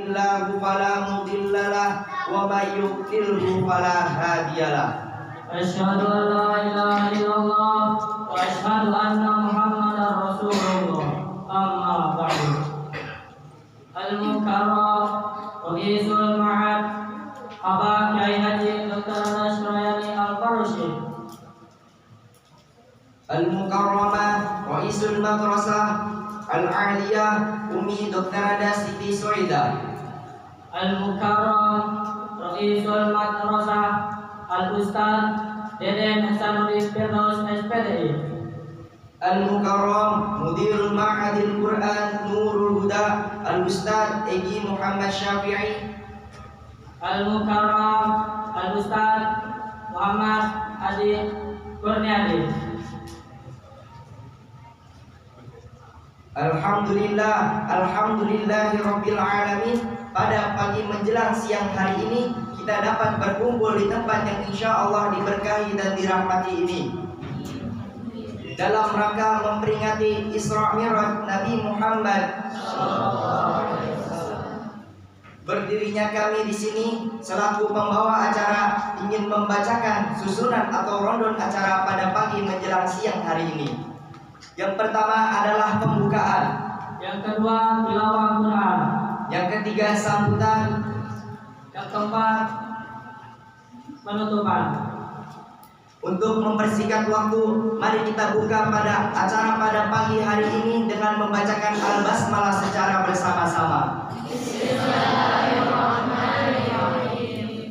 yahdihillahu fala mudilla lahu wa may yudlilhu fala hadiya lahu. Asyhadu an la ilaha illallah wa asyhadu anna Muhammadar Rasulullah. Amma ba'du. Al-Mukarram Ra'isul Ma'had Aba Kyai Haji Dr. Nasrayani Al-Farsi. Al-Mukarramah Ra'isul Madrasah Al-Aliyah Umi Dr. Siti Suida. Al-Mukarram Ra'isul Madrasah Al-Ustaz Deden Hasanuddin Firdaus SPDI. Al-Mukarram Mudirul Ma'hadil Quran Nurul Huda Al-Ustaz Egi Muhammad Syafi'i. Al-Mukarram Al-Ustaz Muhammad Adi Kurniadi. Alhamdulillahi Rabbil Alamin. Pada pagi menjelang siang hari ini kita dapat berkumpul di tempat yang insya Allah diberkahi dan dirahmati ini dalam rangka memperingati Isra Mi'raj Nabi Muhammad. Berdirinya kami di sini selaku pembawa acara ingin membacakan susunan atau rondon acara pada pagi menjelang siang hari ini. Yang pertama adalah pembukaan, Yang kedua tilawah Quran. yang ketiga sambutan, Yang keempat penutupan. Untuk mempersingkat waktu, mari kita buka pada acara pada pagi hari ini dengan membacakan Al-Basmalah secara bersama-sama.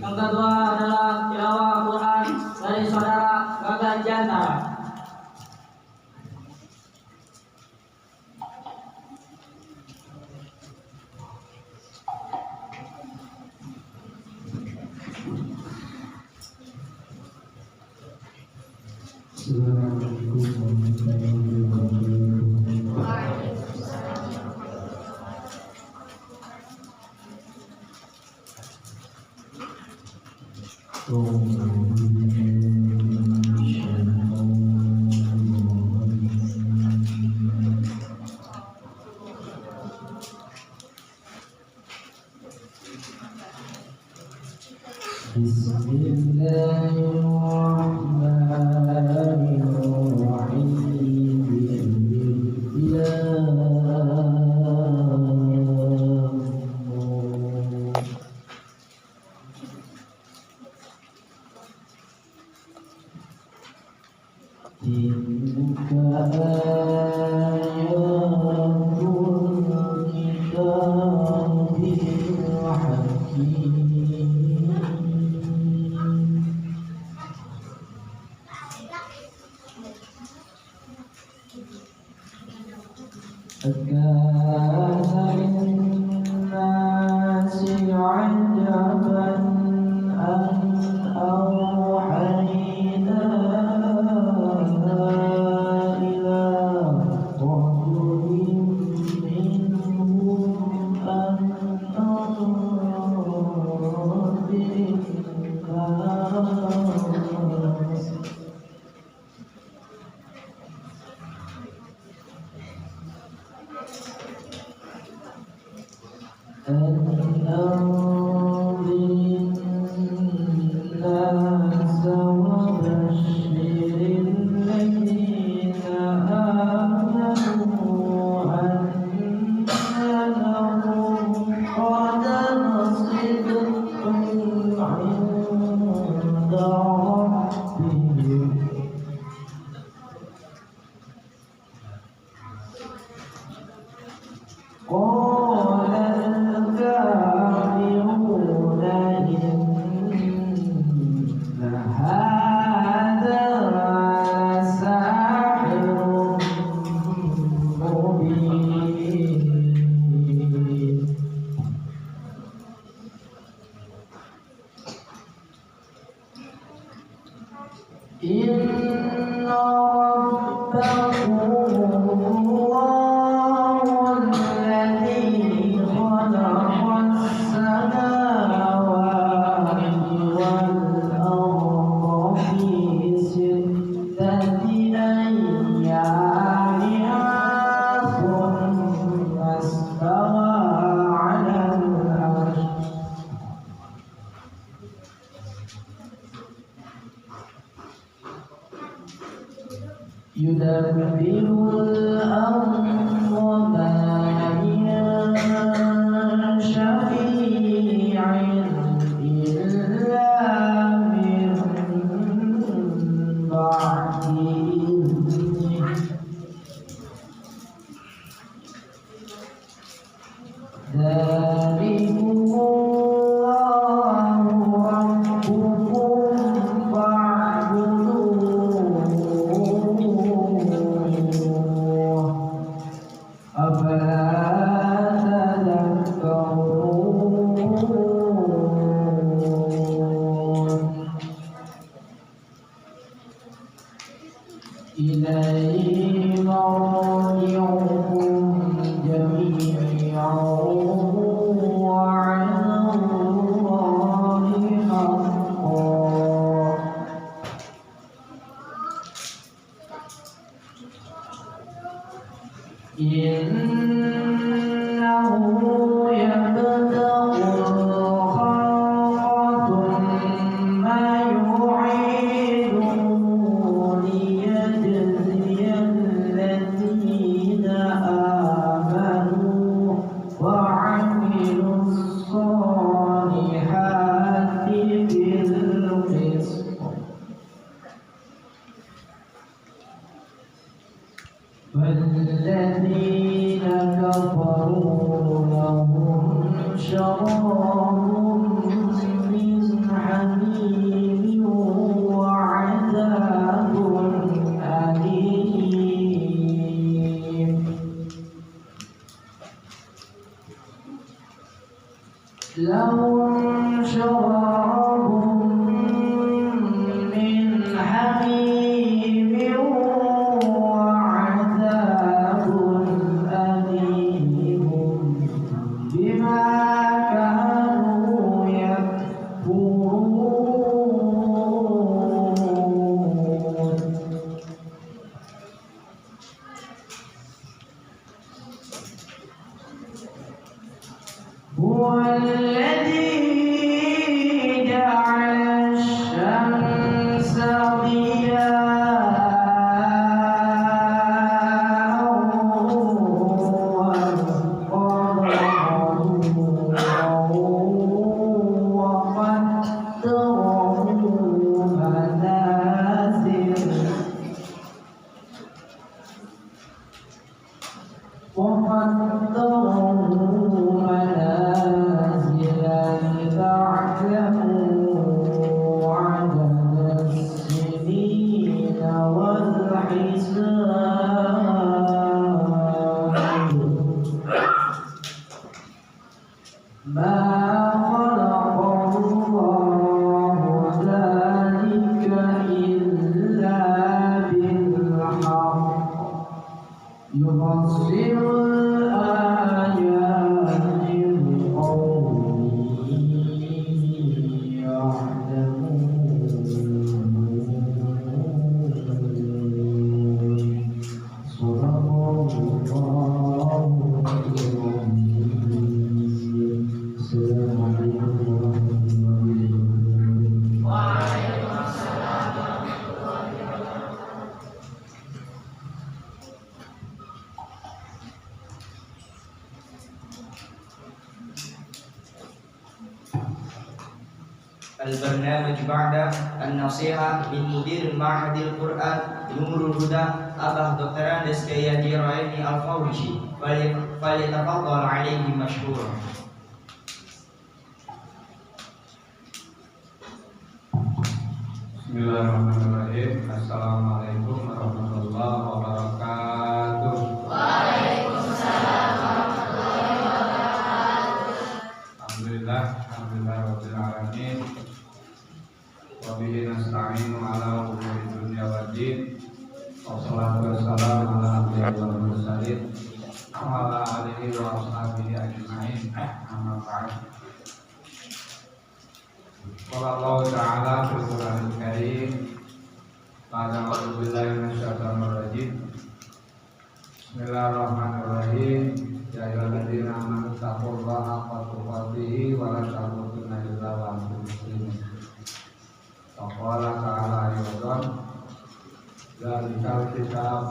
Yang kedua adalah tilawah Quran dari saudara Gagal Jantara. Assalamualaikum warahmatullahi wabarakatuh. يدبر الأمر ما من شفيع إلا من بعد إذنه ذلكم الله ربكم فاعبدوه أفلا تذكرون إليه مرجعكم جميعا وعلى الله حقا إنه يبدأ الخلق ثم يعيده ليجزي الذين آمنوا وعملوا الصالحات بالقسط والذين كفروا لهم شراب من حميم وعذاب أليم لهم شراب من حميم وعذاب أليم بما كانوا يكفرون هو الذي جعل الشمس ضياء والقمر نورا وقدره منازل لتعلموا عدد السنين والحساب ما خلق الله ذلك إلا بالحق يفصل الآيات لقوم يعلمون صدق الله العظيم السلام عليكم ورحمة الله البرنامج بعد النصيحة من مدير معهد القرآن نور الهدى أبا دكتور Kayadi Raini Al-Fawishi فليتفضل عليه مشكورا. Bismillahirrahmanirrahim. Assalamualaikum warahmatullahi wabarakatuh. Alhamdulillah rabbil alamin. Wa bihi nasta'inu ala umuri dunya waddin. Wassalatu wassalamu ala nabiyil mursalin wa ala alihi wa ashabihi ajma'in. Amma ba'd. Qala Allah Ta'ala fil Qur'anil Karim. Ba'da a'udzu billahi minasyaitonir rajim. Bismillahirrahmanirrahim. Ya ayyuhalladzina amanu taqullaha haqqa tuqatih wa la tamutunna illa wa antum muslimun. Qala ta'ala ayatan Dzalikal kitab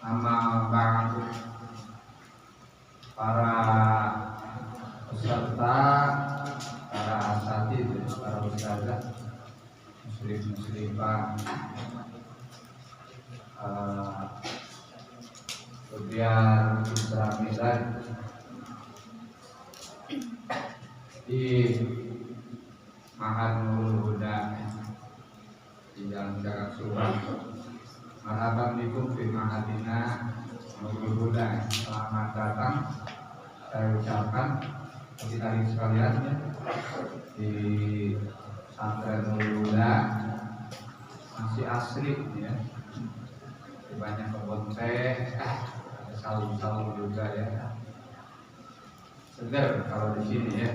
Amma ba'du. Para peserta, para asatidz, para ustazah, muslim-muslimah, kemudian Islamilan di Mahad Nurul Huda di Jalan Jarak Subang. Marhaban bikum fi Mahadina Nurul Huda. Selamat datang saya ucapkan bagi kalian sekalian di pesantren Nurul Huda. Masih asri ya. Banyak kebun teh, ada saung-saung juga ya. Segar kalau di sini ya,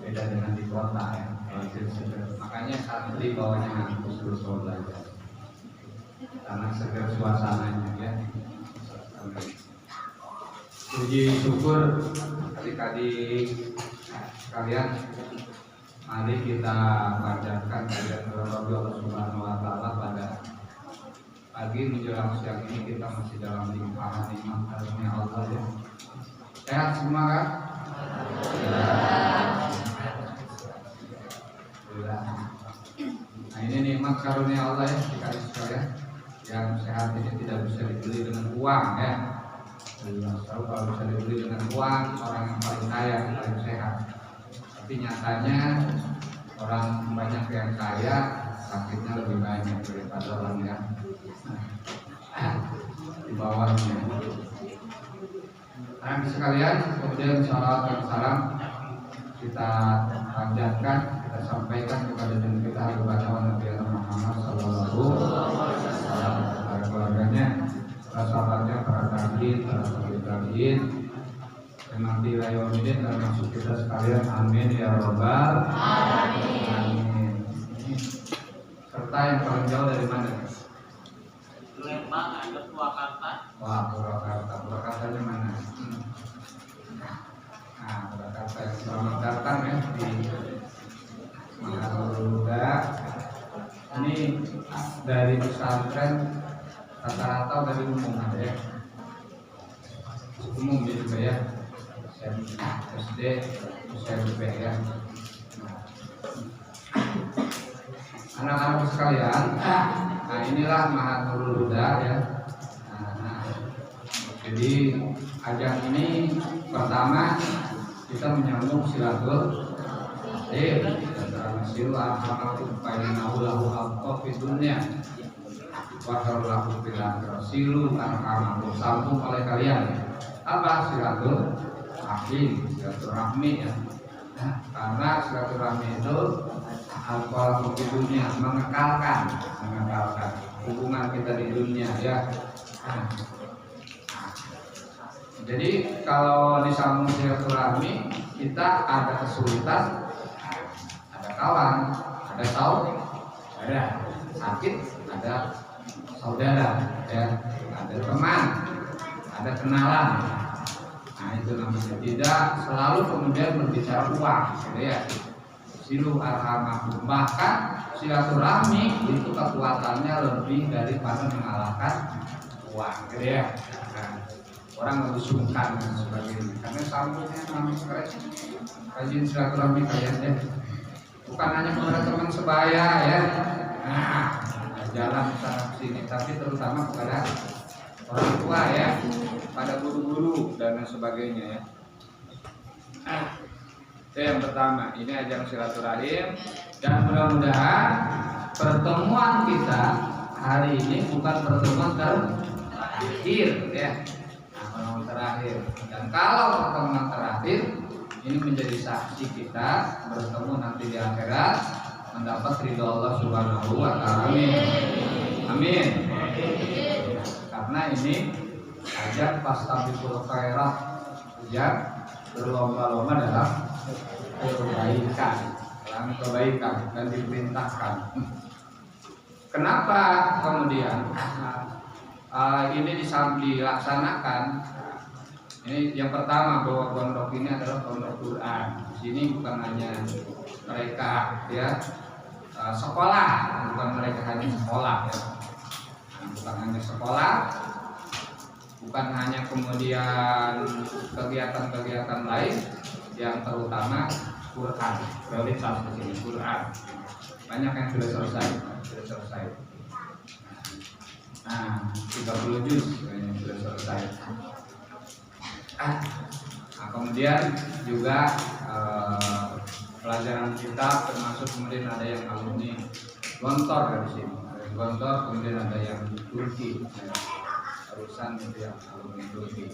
beda dengan di kota ya. Kalau di sini segar. Makanya santri bawahnya ngampus terus belajar. Karena segar suasananya ya. Puji syukur adik-adik sekalian, mari kita panjatkan kehadirat Allah Subhanahu wa taala pada pagi menjelang siang ini. Kita masih dalam limpahan nikmat karunia Allah ya. Sehat semua kan? Nah ini nikmat karunia Allah ya, dikasih sekalian. Yang sehat ini tidak bisa dibeli dengan uang ya. Tahu kalau bisa dibeli dengan uang, orang yang paling kaya, paling sehat. Tapi nyatanya orang banyak yang kaya sakitnya lebih banyak daripada orang yang di bawahnya. Nah sekalian, kemudian salawat dan salam kita panjatkan, kita sampaikan kepada diri kita kepada Nabi Muhammad Sallallahu Alaihi Wasallam, para keluarganya, para sahabatnya, para tabiin, para tabiin, memang di Rayonidin termasuk kita sekalian. Amin ya Rabbal Alamin. Serta yang paling jauh dari mana? Lembang ada Purwakarta. Wah, Purwakarta. Purwakartanya mana? Nah, Purwakarta yang selamat datang ya di Mahad Nurul Huda. Ini dari pesantren rata-rata dari umum ada ya. Umum juga ya. SD, SMP ya. Anak-anak sekalian, nah inilah Mahad Nurul Huda ya. Jadi ajang ini pertama kita menyambung silaturahim antara silu arhamakum bainahu lahu alqa fi dunya wa lahu fil akhirah. Silu arhamakum, sambung oleh kalian. Apa silaturahim? Silaturahmi ya. Nah, karena silaturahmi itu alqa fi dunya, mengekalkan hubungan kita di dunia ya. Jadi kalau disambung silaturahmi, kita ada kesulitan, ada kawan, ada saudara, sakit, ada saudara, ya, ada teman, ada kenalan. Nah itu namanya tidak selalu kemudian berbicara uang, gitu ya. Silu arhamakum, bahkan silaturahmi itu kekuatannya lebih daripada mengalahkan uang, gitu ya. Nah, orang lebih sungkan dan sebagainya karena sambungnya namanya keren. Rajin silaturahmi kalian ya, bukan hanya kepada teman sebaya ya, nah jalan sana sini, tapi terutama kepada orang tua ya, pada guru-guru dan sebagainya ya. Itu yang pertama, ini ajang silaturahim, dan mudah-mudahan pertemuan kita hari ini bukan pertemuan terakhir ya. Terakhir, dan kalau pertemuan terakhir ini menjadi saksi kita bertemu nanti di akhirat mendapat ridho Allah Subhanahu wa taala. Amin. Amin. Karena ini ajak fastabiqul khairat, ajak berlomba-lomba dalam kebaikan dan diperintahkan. Kenapa kemudian ini dilaksanakan? Ini yang pertama, bahwa pondok ini adalah pondok Quran. Di sini bukan hanya mereka ya sekolah, bukan mereka hanya sekolah ya, bukan hanya sekolah, bukan hanya kemudian kegiatan-kegiatan lain, yang terutama Quran, prioritas di sini Quran. Banyak yang sudah selesai. Nah, 30 juz yang sudah selesai. Nah, kemudian juga pelajaran kitab, termasuk kemudian ada yang alumni Gontor dari sini, ada yang Gontor, kemudian ada yang Turki, urusan itu yang alumni Turki.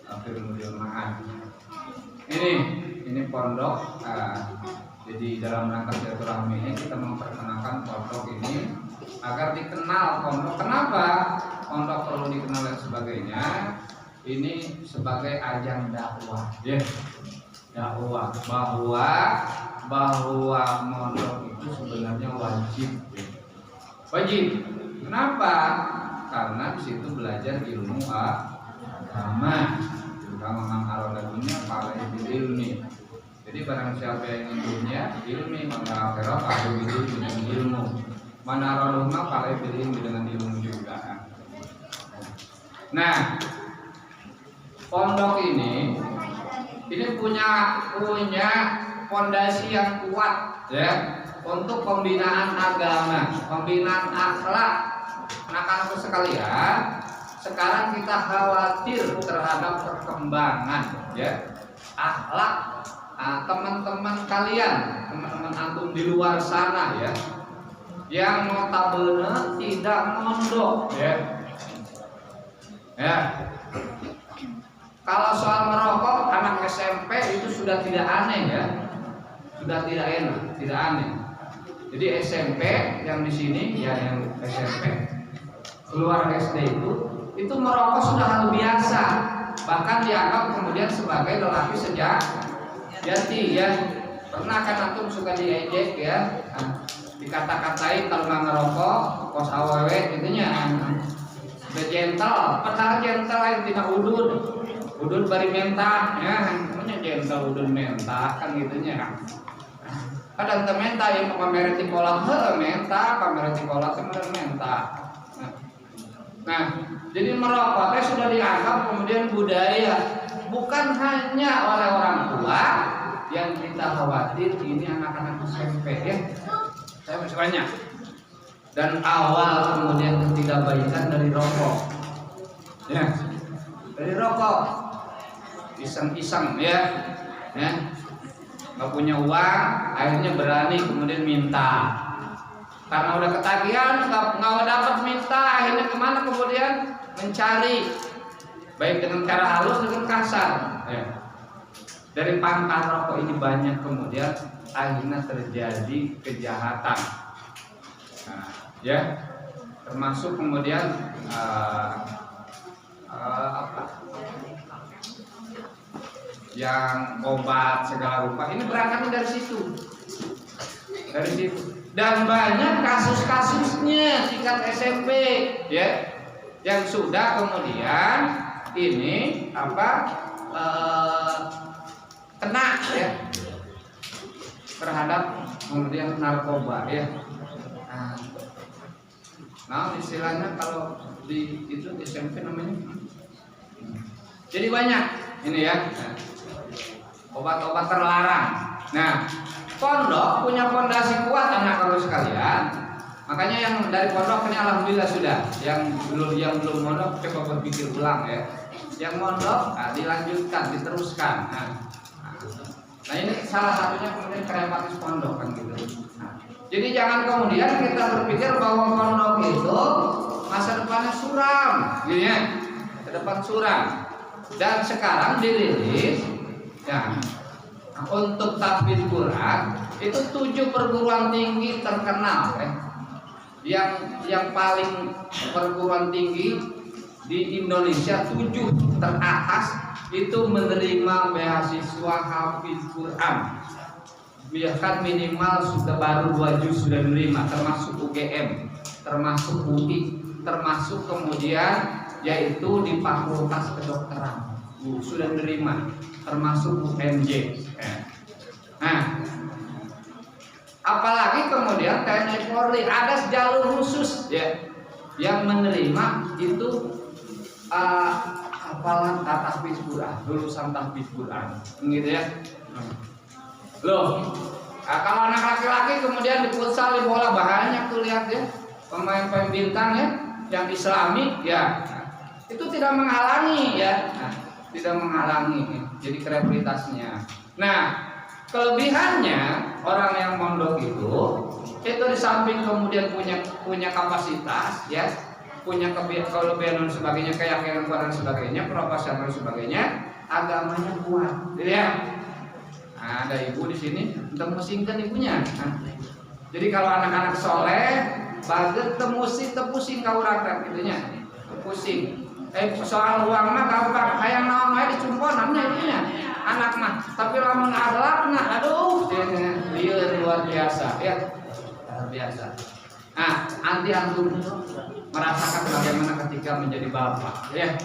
Kemudian Mahat. Ini pondok. Jadi dalam rangka silaturahmi ini kita memperkenalkan pondok ini agar dikenal pondok. Kenapa pondok perlu dikenal dan sebagainya? Ini sebagai ajang dakwah, ya. Dakwah bahwa pondok itu sebenarnya wajib. Wajib. Kenapa? Karena di situ belajar ilmu agama, terutama mengharapkannya para ilmi. Jadi barang siapa yang ingin dunia ilmi, maka akhirat kalau dengan ilmu. Mana rohma para ilmi dengan ilmu juga. Nah, pondok ini punya fondasi yang kuat, ya, untuk pembinaan agama, pembinaan akhlak. Anak-anakku sekalian, sekarang kita khawatir terhadap perkembangan, ya, akhlak teman-teman kalian, teman-teman antum di luar sana, ya, yang notabene tidak mondok, ya. Kalau soal merokok anak SMP itu sudah tidak aneh, ya, sudah tidak enak, tidak aneh. Jadi SMP yang di sini, ya, yang SMP keluar SD itu merokok sudah hal biasa, bahkan dianggap kemudian sebagai lelaki sejati, ya. Pernah kan antum suka diejek, ya, dikata-katain kalau nggak ngerokok kos awewe gitunya, gentle, padahal gentle yang tidak udun bari mentah, ya, namanya gentle udun mentah kan gitunya. Kadang mentah yang pamer di kolak, mentah pamer di kolak kemudian mentah. Nah, jadi merokok sudah dianggap kemudian budaya, bukan hanya oleh orang tua. Yang kita khawatir ini anak-anak SMP, ya, saya masih banyak. Dan awal kemudian ketidakbaikan dari rokok, ya, dari rokok, iseng-iseng, ya, nggak punya uang, akhirnya berani kemudian minta. Karena udah ketagihan, nggak dapat minta, akhirnya kemana kemudian mencari, baik dengan cara halus dengan kasar, ya. Dari pangkal rokok ini banyak kemudian akhirnya terjadi kejahatan, nah, ya, termasuk kemudian yang obat segala rupa ini berangkatnya dari situ. Dan banyak kasus-kasusnya tingkat SMP, ya, yang sudah kemudian ini kena, ya, terhadap kemudian narkoba, ya. Nah, istilahnya kalau di itu SMP namanya. Jadi banyak ini, ya, obat-obat terlarang. Nah, pondok punya fondasi kuat anak-anak sekalian. Makanya yang dari pondok ini alhamdulillah sudah. Yang belum mondok coba berpikir ulang, ya. Yang mondok dilanjutkan, diteruskan. Nah, ini salah satunya kemudian kreatif pondok kan gitu. Jadi jangan kemudian kita berpikir bahwa pondok itu masa depannya suram, gitu, ya. Ke depan suram. Dan sekarang dirilis, ya, untuk tahfidz Quran itu 7 perguruan tinggi terkenal, ya. Yang paling perguruan tinggi di Indonesia 7 teratas itu menerima beasiswa hafidz Quran. Bahkan minimal sudah baru 2 juz sudah menerima, termasuk UGM, termasuk UI, termasuk kemudian yaitu di Fakultas Kedokteran sudah menerima, termasuk UNJ. Nah, apalagi kemudian TNI Polri ada jalur khusus, ya, yang menerima itu hafalan tahfiz Quran, lulusan tahfiz Quran, gitu ya. Loh, kalau anak laki-laki kemudian di futsal, di bola banyak tuh lihat ya, pemain-pemain bintang ya, yang Islami ya, itu tidak menghalangi ya, tidak menghalangi, jadi kreativitasnya. Nah, kelebihannya orang yang mondok itu di samping kemudian punya kapasitas ya, punya kelebihan dan sebagainya, keyakinan dan sebagainya, profesional dan sebagainya, agamanya kuat, gitu ya. Nah, ada ibu di sini untuk mesingkan ibunya. Nah, jadi kalau anak-anak soleh, baget temusing kaurakan gitunya, pusing. Soal uang mah gampang, kayak naon wae dicumponan ibunya, anak mah. Tapi lamun akhlakna, aduh, dia luar biasa, ya, luar biasa. Nah, anti antum merasakan bagaimana ketika menjadi bapak, ya,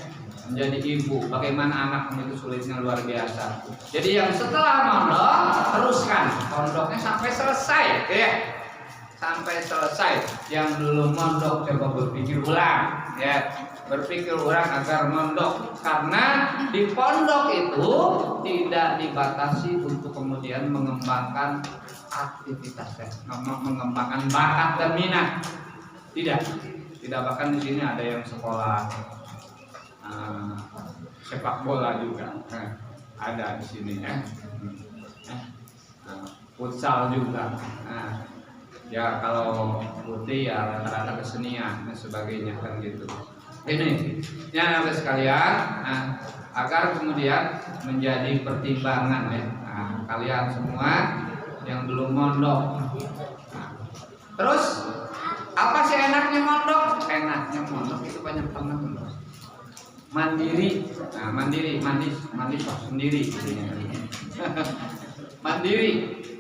menjadi ibu, bagaimana anak itu sulitnya luar biasa. Jadi yang setelah mondok teruskan pondoknya sampai selesai, ya, sampai selesai. Yang belum mondok coba berpikir ulang, ya, berpikir ulang agar mondok, karena di pondok itu tidak dibatasi untuk kemudian mengembangkan aktivitas, ya, mengembangkan bakat dan minat, tidak bahkan di sini ada yang sekolah sepak bola juga, ada di sini ya, futsal juga. Ya kalau putih ya rata-rata kesenian dan sebagainya kan gitu. Ini ya anak sekalian, agar kemudian menjadi pertimbangan ya, kalian semua yang belum mondok. Terus apa sih enaknya mondok? Enaknya mondok itu banyak banget. Mandiri, mandi sendiri,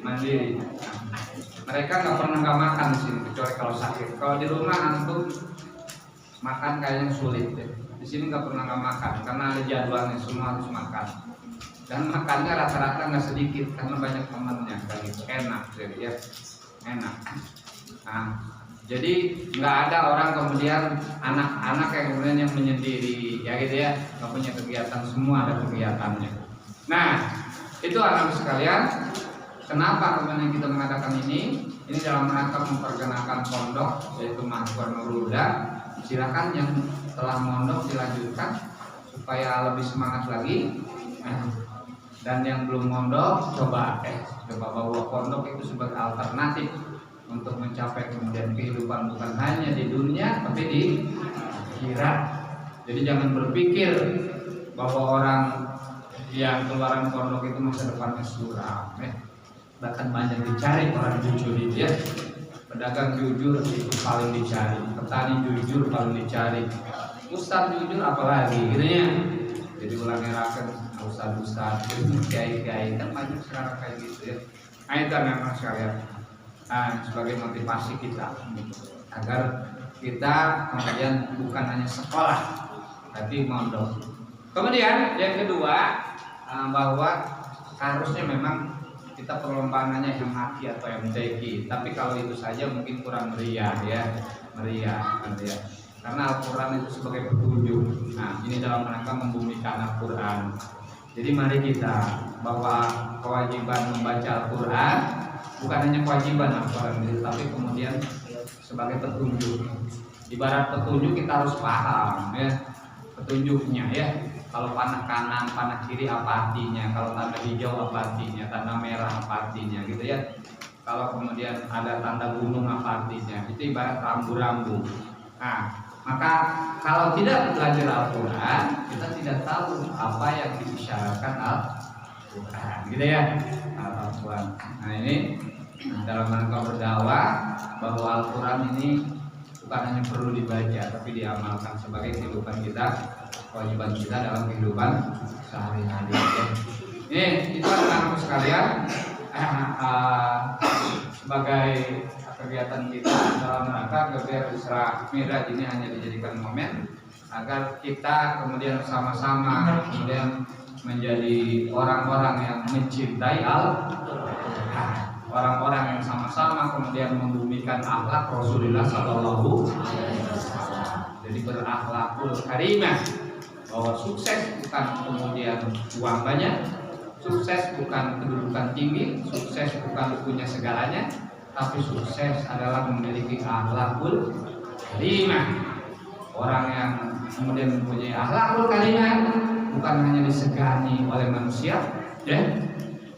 mandiri. Mereka nggak pernah makan di sini kecuali kalau sakit. Kalau di rumah antum makan kayaknya sulit deh. Di sini nggak pernah makan karena ada jadwalnya, semua harus makan. Dan makannya rata-rata nggak sedikit karena banyak temannya, enak jadi ya, enak. Nah, jadi nggak ada orang kemudian anak-anak yang kemudian yang menyendiri, ya gitu ya, nggak punya kegiatan, semua ada kegiatannya. Nah, itu anak sekalian. Kenapa kemudian kita mengadakan ini? Ini dalam rangka memperkenalkan pondok, yaitu Mahfur Nurul Huda. Silakan yang telah mondok dilanjutkan supaya lebih semangat lagi. Dan yang belum mondok coba bawa pondok itu sebagai alternatif untuk mencapai kemudian kehidupan bukan hanya di dunia tapi di akhirat. Jadi jangan berpikir bahwa orang yang keluaran pondok itu masa depannya suram. Bahkan banyak dicari orang jujur itu ya. Pedagang jujur itu paling dicari, petani jujur paling dicari, ustaz jujur apalagi gitu ya. Jadi ulangnya rakyat ustaz, kiai kan banyak sekarang kayak gitu ya. Nah itu memang sekalian, sebagai motivasi kita agar kita kemudian bukan hanya sekolah tapi mondok. Kemudian yang kedua, bahwa harusnya memang kita perlombaannya MHQ atau MTQ, tapi kalau itu saja mungkin kurang meriah ya, karena Al-Quran itu sebagai petunjuk. Nah ini dalam rangka membumikan Al-Quran. Jadi mari kita bahwa kewajiban membaca Al-Quran bukan hanya kewajiban Al-Quran, tapi kemudian sebagai petunjuk. Ibarat petunjuk kita harus paham ya petunjuknya ya. Kalau panah kanan, panah kiri apa artinya? Kalau tanda hijau apa artinya? Tanda merah apa artinya? Gitu ya. Kalau kemudian ada tanda gunung apa artinya? Itu ibarat rambu-rambu. Nah, maka kalau tidak belajar Al-Quran, kita tidak tahu apa yang dibicarakan Al-Quran. Gitu ya. Al-Quran. Nah ini dalam rangka berdakwah bahwa Al-Quran ini bukan hanya perlu dibaca, tapi diamalkan sebagai kehidupan kita. Kewajiban kita dalam kehidupan sehari-hari. Ini itu anak-anak sekalian sebagai kegiatan kita dalam rangka kegiatan Isra Mi'raj ini hanya dijadikan momen agar kita kemudian sama-sama kemudian menjadi orang-orang yang mencintai Al-Quran, orang-orang yang sama-sama kemudian membumikan akhlak Rasulullah Sallallahu Alaihi Wasallam. jadi berakhlakul karimah, bahwa sukses bukan kemudian uang banyak, sukses bukan kedudukan tinggi, sukses bukan punya segalanya, tapi sukses adalah memiliki akhlakul karimah. Orang yang kemudian mempunyai akhlakul karimah bukan hanya disegani oleh manusia, ya,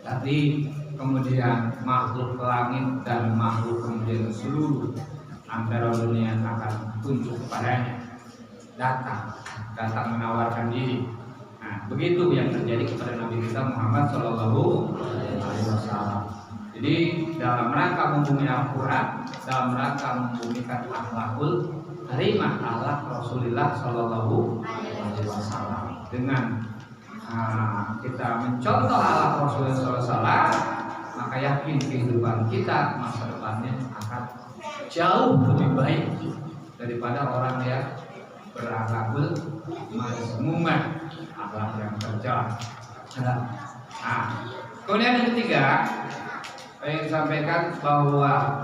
tapi kemudian makhluk langit dan makhluk kemudian seluruh antara dunia akan tunduk kepadanya, datang menawarkan diri. Nah, begitu yang terjadi kepada Nabi kita Muhammad Shallallahu Alaihi Wasallam. Jadi dalam rangka membumi Al-Quran, dalam rangka membumikan akhlakul karimah, akhlak Rasulullah Shallallahu Alaihi Wasallam, dengan kita mencontoh akhlak Rasulullah SAW, maka yakin kehidupan kita masa depannya akan jauh lebih baik daripada orang yang berakhlakul mazmumah, akhlak yang tercela. Nah, kemudian yang ketiga, saya ingin sampaikan bahwa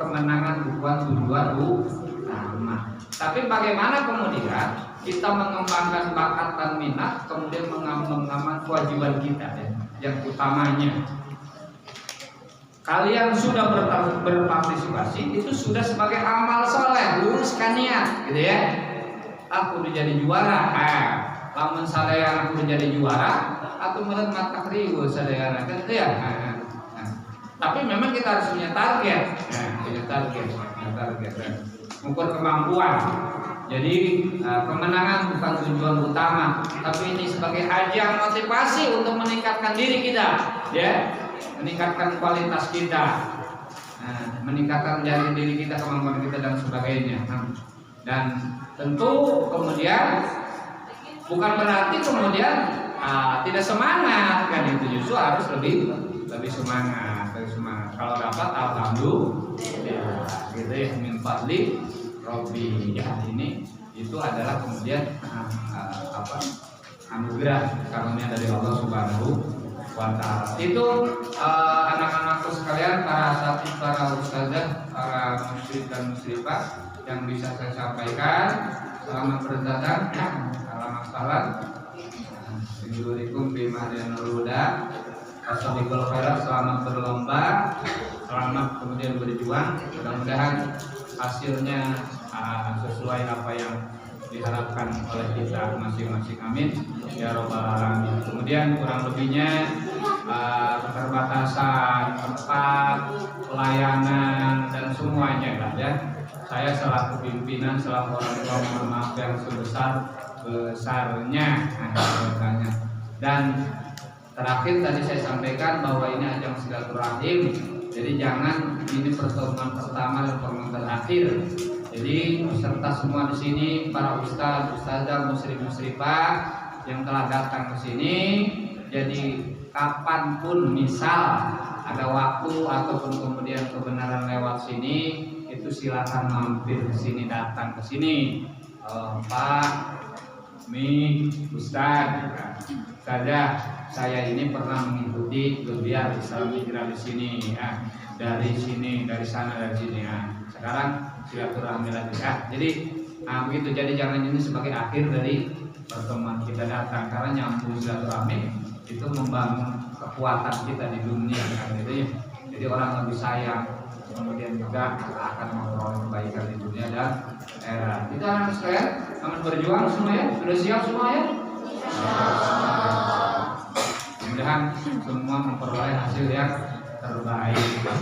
kemenangan bukan tujuan utama. Tapi bagaimana kemudian kita mengembangkan bakat dan minat, kemudian mengamankan kewajiban kita yang utamanya. Kalian sudah berpartisipasi, itu sudah sebagai amal soleh, luruskan niat, gitu ya. Aku udah jadi juara, lamun sadaya aku udah jadi juara, atau melihat mata kriwo sadaya, kan itu ya. Tapi memang kita harus punya target, punya target, mengukur kemampuan. Jadi kemenangan bukan tujuan utama, tapi ini sebagai ajang motivasi untuk meningkatkan diri kita, ya. Meningkatkan kualitas kita, meningkatkan diri kita, kemampuan kita dan sebagainya. Dan tentu kemudian bukan berarti kemudian tidak semangat, kan, itu justru harus lebih semangat, Kalau dapat alhamdulillah, gitu ya, min fadli Robbi, ya, ini itu adalah kemudian anugerah karunia dari Allah Subhanahu wa Ta'ala. Itu anak-anakku sekalian, para asatidz, para ustazah, para musyrif dan musyrifah yang bisa saya sampaikan. Selamat berdatang, selamat salam. Assalamualaikum warahmatullahi wabarakatuh. Selamat berlomba, selamat kemudian berjuang. Mudah-mudahan hasilnya sesuai apa yang diharapkan oleh kita masing-masing, amin ya robbal alamin. Kemudian kurang lebihnya keterbatasan tempat, pelayanan dan semuanya lah, ya. Saya selaku pimpinan, selaku orang tua, mohon maaf yang sebesar-besarnya. Dan terakhir tadi saya sampaikan bahwa ini ajang silaturahim. Jadi jangan ini pertemuan pertama dan pertemuan terakhir. Jadi peserta semua di sini, para ustaz, ustazah, musyrif, musyrifah yang telah datang ke sini. Jadi kapanpun misal ada waktu ataupun kemudian kebenaran lewat sini, itu silakan mampir ke sini, datang ke sini. Pak, Mi, Ustaz, saja saya ini pernah mengikuti Gebiar Islam Hijrah di sini, ya. Dari sini, dari sana, dari sini. Ya. Sekarang silaturahmi lagi, ya. Jadi begitu. Jadi jangan ini sebagai akhir dari pertemuan kita datang, karena nyambung silaturahmi itu membangun kekuatan kita di dunia, kan, gitu ya. Jadi orang lebih sayang, kemudian juga akan memperoleh kebaikan di dunia dan akhirat. Kita akan sekalian akan berjuang semua, ya. Sudah siap semua, ya? Mudah-mudahan semua memperoleh hasil yang terbaik.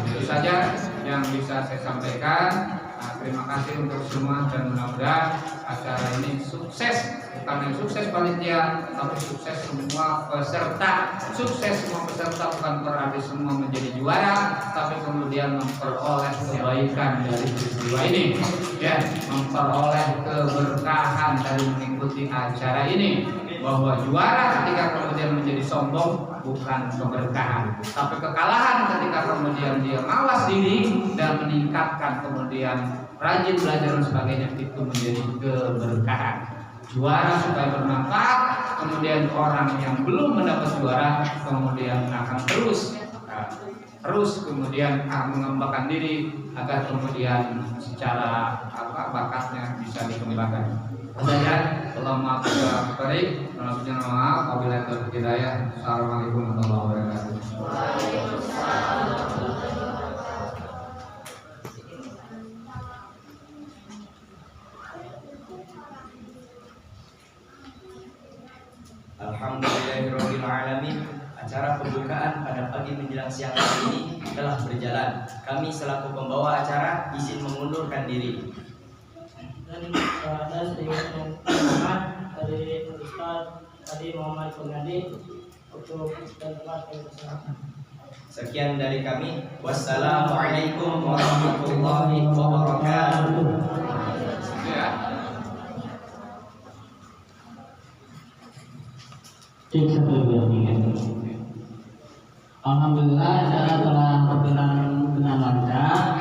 Itu saja yang bisa saya sampaikan. Terima kasih untuk semua dan mudah-mudahan acara ini sukses. Bukan yang sukses panitia, tapi sukses semua peserta. Sukses semua peserta bukan berarti semua menjadi juara, tapi kemudian memperoleh kebaikan dari peristiwa ini, ya, memperoleh keberkahan dari mengikuti acara ini. Bahwa juara ketika kemudian menjadi sombong bukan keberkahan, tapi kekalahan ketika kemudian dia mawas diri dan meningkatkan kemudian rajin belajar dan sebagainya, itu menjadi keberkahan. Juara supaya bermanfaat, kemudian orang yang belum mendapat juara kemudian akan terus terus kemudian mengembangkan diri agar kemudian secara bakatnya bisa dikembangkan. Kemudian Allah maaf beri, maaf apabila terhidayah. Assalamualaikum warahmatullahi wabarakatuh. Alhamdulillahirrahmanirrahim. Acara pembukaan pada pagi menjelang siang hari ini telah berjalan. Kami selaku pembawa acara izin mengundurkan diri. Dan ada sedikit pengumuman dari Ustaz tadi Muhammad Kunadi untuk tempat persilakan. Sekian dari kami. Wassalamualaikum warahmatullahi wabarakatuh. Ya. Cek satu dua tiga. Alhamdulillah acara telah berjalan dengan lancar.